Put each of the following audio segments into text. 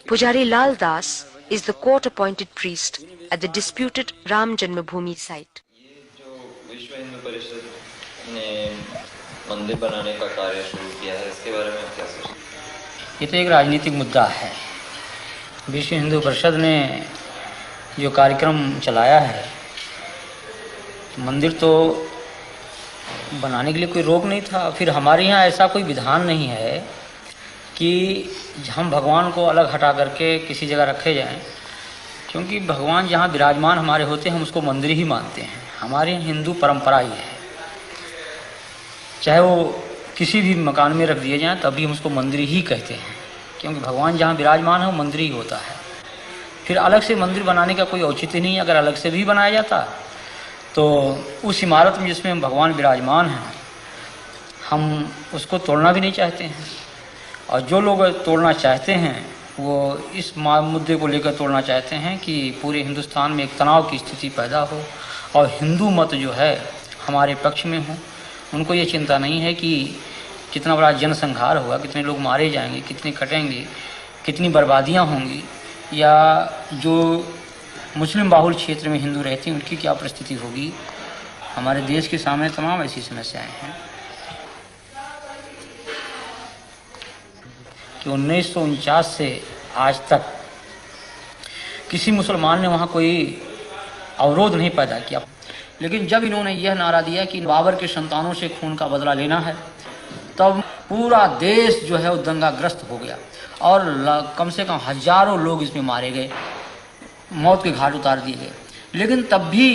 Pujari Lal Das is the court-appointed priest at the disputed Ram Janmabhoomi site. विश्व हिंदू परिषद ने मंदिर बनाने का कार्य शुरू किया है, इसके बारे में क्या सोचते हैं? ये तो एक राजनीतिक मुद्दा है। विश्व हिंदू परिषद ने जो कार्यक्रम चलाया है, मंदिर तो बनाने के लिए कोई रोक नहीं था। फिर हमारे यहाँ ऐसा कोई विधान नहीं है कि हम भगवान को अलग हटा करके किसी जगह रखे जाएं, क्योंकि भगवान जहाँ विराजमान हमारे होते हैं हम उसको मंदिर ही मानते हैं। हमारे हिंदू परंपरा ही है, चाहे वो किसी भी मकान में रख दिए जाएं तब भी हम उसको मंदिर ही कहते हैं, क्योंकि भगवान जहाँ विराजमान है वो मंदिर ही होता है। फिर अलग से मंदिर बनाने का कोई औचित्य नहीं है। अगर अलग से भी बनाया जाता तो उस इमारत में जिसमें भगवान विराजमान हैं हम उसको तोड़ना भी नहीं चाहते हैं, और जो लोग तोड़ना चाहते हैं वो इस मुद्दे को लेकर तोड़ना चाहते हैं कि पूरे हिंदुस्तान में एक तनाव की स्थिति पैदा हो और हिंदू मत जो है हमारे पक्ष में हो। उनको ये चिंता नहीं है कि कितना बड़ा जनसंहार होगा, कितने लोग मारे जाएंगे, कितने कटेंगे, कितनी बर्बादियां होंगी, या जो मुस्लिम बाहुल क्षेत्र में हिंदू रहते हैं उनकी क्या परिस्थिति होगी। हमारे देश के सामने तमाम ऐसी समस्याएं हैं कि 1949 से आज तक किसी मुसलमान ने वहाँ कोई अवरोध नहीं पैदा किया। लेकिन जब इन्होंने यह नारा दिया कि बाबर के संतानों से खून का बदला लेना है, तब पूरा देश जो है वो दंगाग्रस्त हो गया और कम से कम हजारों लोग इसमें मारे गए, मौत के घाट उतार दिए गए। लेकिन तब भी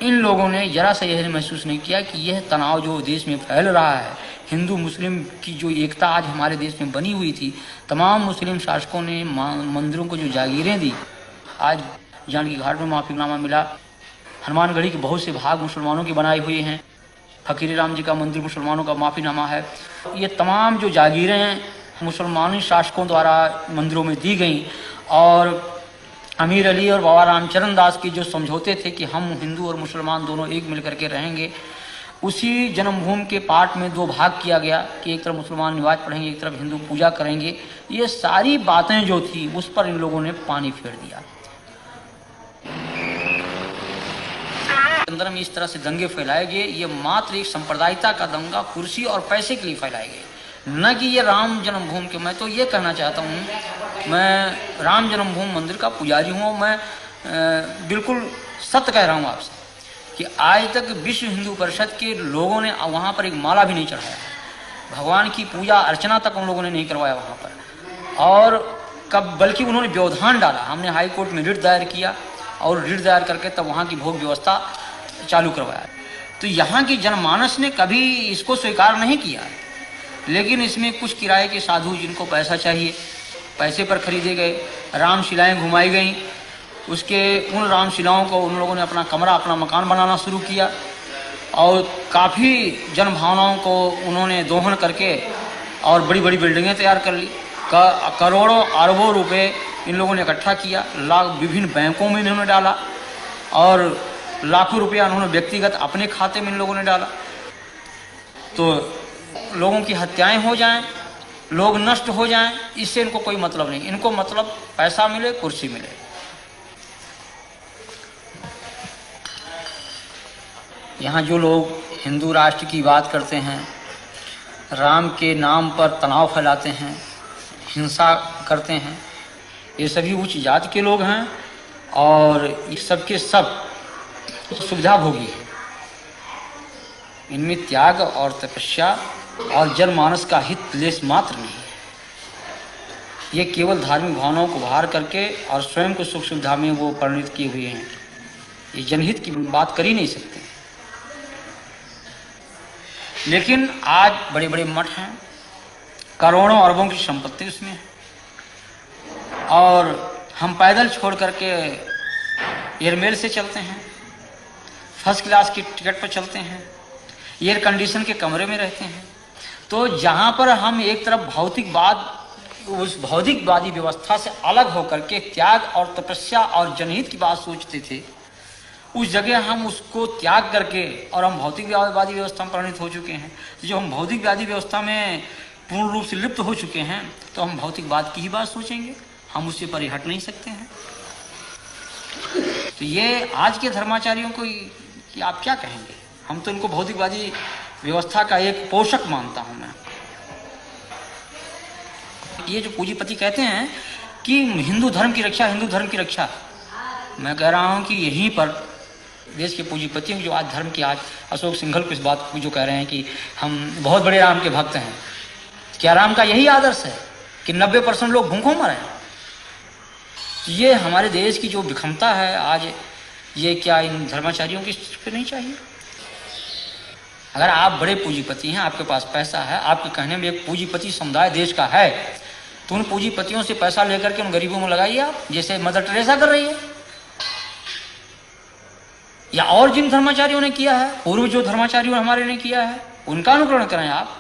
इन लोगों ने जरा सा यह महसूस नहीं किया कि यह तनाव जो देश में फैल रहा है, हिंदू मुस्लिम की जो एकता आज हमारे देश में बनी हुई थी, तमाम मुस्लिम शासकों ने मंदिरों को जो जागीरें दी, आज जानकी घाट में माफीनामा मिला, हनुमानगढ़ी के बहुत से भाग मुसलमानों के बनाए हुए हैं, फकीर राम जी का मंदिर मुसलमानों का माफीनामा है। ये तमाम जो जागीरें मुसलमानी शासकों द्वारा मंदिरों में दी गई, और अमीर अली और बाबा रामचरण दास की जो समझौते थे कि हम हिंदू और मुसलमान दोनों एक मिल करके रहेंगे, उसी जन्मभूमि के पाठ में दो भाग किया गया कि एक तरफ मुसलमान नमाज पढ़ेंगे, एक तरफ हिंदू पूजा करेंगे। ये सारी बातें जो थी उस पर इन लोगों ने पानी फेर दिया। अंदर में इस तरह से दंगे फैलाए गए, ये मात्र एक सांप्रदायिकता का दंगा कुर्सी और पैसे के लिए फैलाए गए, न कि ये राम जन्मभूमि के। मैं तो ये कहना चाहता हूँ, मैं राम जन्मभूमि मंदिर का पुजारी हूँ, मैं बिल्कुल सत्य कह रहा हूँ आपसे कि आज तक विश्व हिंदू परिषद के लोगों ने वहाँ पर एक माला भी नहीं चढ़ाया, भगवान की पूजा अर्चना तक उन लोगों ने नहीं करवाया वहाँ पर। और कब बल्कि उन्होंने व्यवधान डाला। हमने हाई कोर्ट में रिट दायर किया और रिट दायर करके तब वहाँ की भोग व्यवस्था चालू करवाया। तो यहाँ की जनमानस ने कभी इसको स्वीकार नहीं किया, लेकिन इसमें कुछ किराए के साधु जिनको पैसा चाहिए, पैसे पर खरीदे गए, रामशिलाएँ घुमाई गईं। उसके उन रामशिलाओं को उन लोगों ने अपना कमरा, अपना मकान बनाना शुरू किया और काफ़ी जनभावनाओं को उन्होंने दोहन करके और बड़ी बड़ी बिल्डिंगें तैयार कर ली। करोड़ों अरबों रुपए इन लोगों ने इकट्ठा किया, विभिन्न बैंकों में इन्होंने डाला और लाखों रुपया उन्होंने व्यक्तिगत अपने खाते में इन लोगों ने डाला। तो लोगों की हत्याएं हो जाएं, लोग नष्ट हो जाएं, इससे इनको कोई मतलब नहीं। इनको मतलब पैसा मिले, कुर्सी मिले। यहाँ जो लोग हिंदू राष्ट्र की बात करते हैं, राम के नाम पर तनाव फैलाते हैं, हिंसा करते हैं, ये सभी उच्च जाति के लोग हैं और ये सबके सब सुविधा भोगी है। इनमें त्याग और तपस्या और जनमानस का हित लेस मात्र नहीं है। ये केवल धार्मिक भावनाओं को बाहर करके और स्वयं को सुख सुविधा में वो परिणित किए हुए हैं। ये जनहित की बात कर ही नहीं सकते। लेकिन आज बड़े बड़े मठ हैं, करोड़ों अरबों की संपत्ति उसमें है, और हम पैदल छोड़ करके एयरमेल से चलते हैं, फर्स्ट क्लास की टिकट पर चलते हैं, एयर कंडीशन के कमरे में रहते हैं। तो जहाँ पर हम एक तरफ भौतिकवाद, उस भौतिकवादी व्यवस्था से अलग होकर के त्याग और तपस्या और जनहित की बात सोचते थे, उस जगह हम उसको त्याग करके और हम भौतिकवादी व्यवस्था में परिणत हो चुके हैं। तो जब हम भौतिकवादी व्यवस्था में पूर्ण रूप से लिप्त हो चुके हैं तो हम भौतिकवाद की ही बात सोचेंगे, हम उससे परे हट नहीं सकते हैं। तो ये आज के धर्माचार्यों को कि आप क्या कहेंगे? हम तो इनको भौतिकवादी व्यवस्था का एक पोषक मानता हूं मैं। ये जो पूंजीपति कहते हैं कि हिंदू धर्म की रक्षा, हिंदू धर्म की रक्षा, मैं कह रहा हूं कि यहीं पर देश के पूंजीपतियों जो आज धर्म की, आज अशोक सिंघल को इस बात को जो कह रहे हैं कि हम बहुत बड़े राम के भक्त हैं, क्या राम का यही आदर्श है कि 90% लोग भूखों मरे? ये हमारे देश की जो विषमता है आज, ये क्या इन धर्माचार्यों की पे नहीं चाहिए? अगर आप बड़े पूंजीपति हैं, आपके पास पैसा है, आपके कहने में एक पूंजीपति समुदाय देश का है, तो उन पूंजीपतियों से पैसा लेकर के उन गरीबों में लगाइए आप, जैसे मदर टेरेसा कर रही है, या और जिन धर्माचार्यों ने किया है, पूर्व जो धर्माचार्यों हमारे ने किया है, उनका अनुकरण करें आप।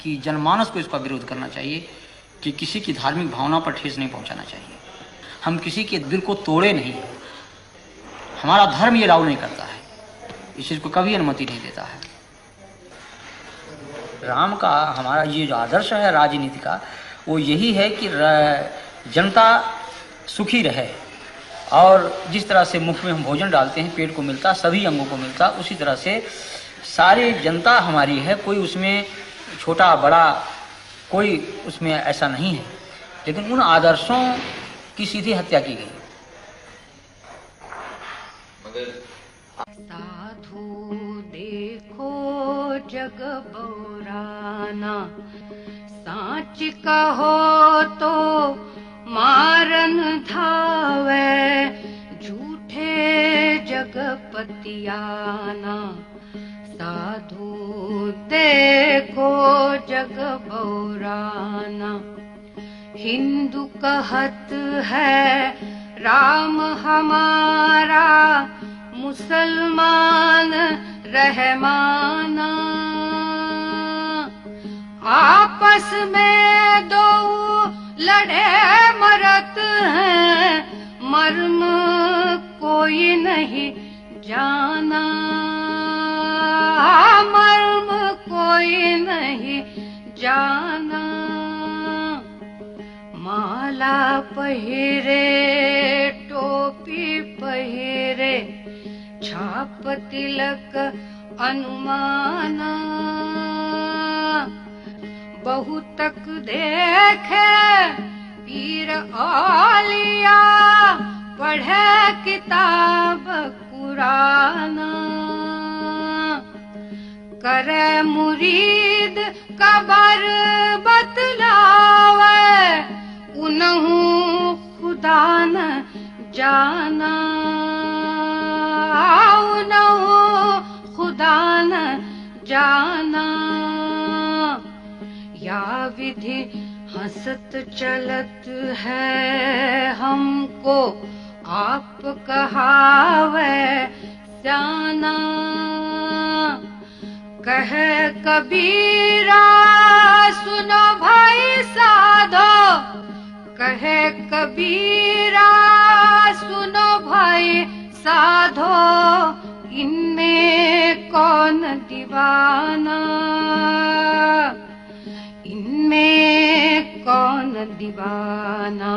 कि जनमानस को इसका विरोध करना चाहिए कि किसी की धार्मिक भावना पर ठेस नहीं पहुंचाना चाहिए। हम किसी के दिल को तोड़े नहीं, हमारा धर्म ये अलाउ नहीं करता है, इस चीज को कभी अनुमति नहीं देता है। राम का हमारा ये जो आदर्श है राजनीति का, वो यही है कि जनता सुखी रहे, और जिस तरह से मुख में हम भोजन डालते हैं पेट को मिलता, सभी अंगों को मिलता, उसी तरह से सारी जनता हमारी है, कोई उसमें छोटा बड़ा कोई उसमें ऐसा नहीं है। लेकिन उन आदर्शों की सीधी हत्या की गई। साधु देखो जग बौराना, साच कहो तो मारन धावे, झूठे जगपतियाना। साधु देखो जग बौराना, हिंदू कहत है राम हमारा, मुसलमान रहमाना। आपस में दो लड़े मरत हैं, मर्म कोई नहीं जाना, मर्म कोई नहीं जाना। माला पहिरे टोपी पहिरे, छाप तिलक अनुमाना। बहुतक देखे पीर औलिया, पढ़े किताब कुराना। करे मुरीद कबर बतलावे, उनहु खुदा न जाना, उनहु खुदा न जाना। या विधि हंसत चलत है हमको, आप कहावे जाना। कहे कबीरा सुनो भाई साधो, कहे कबीरा सुनो भाई साधो, इनमें कौन दीवाना, इनमें कौन दीवाना।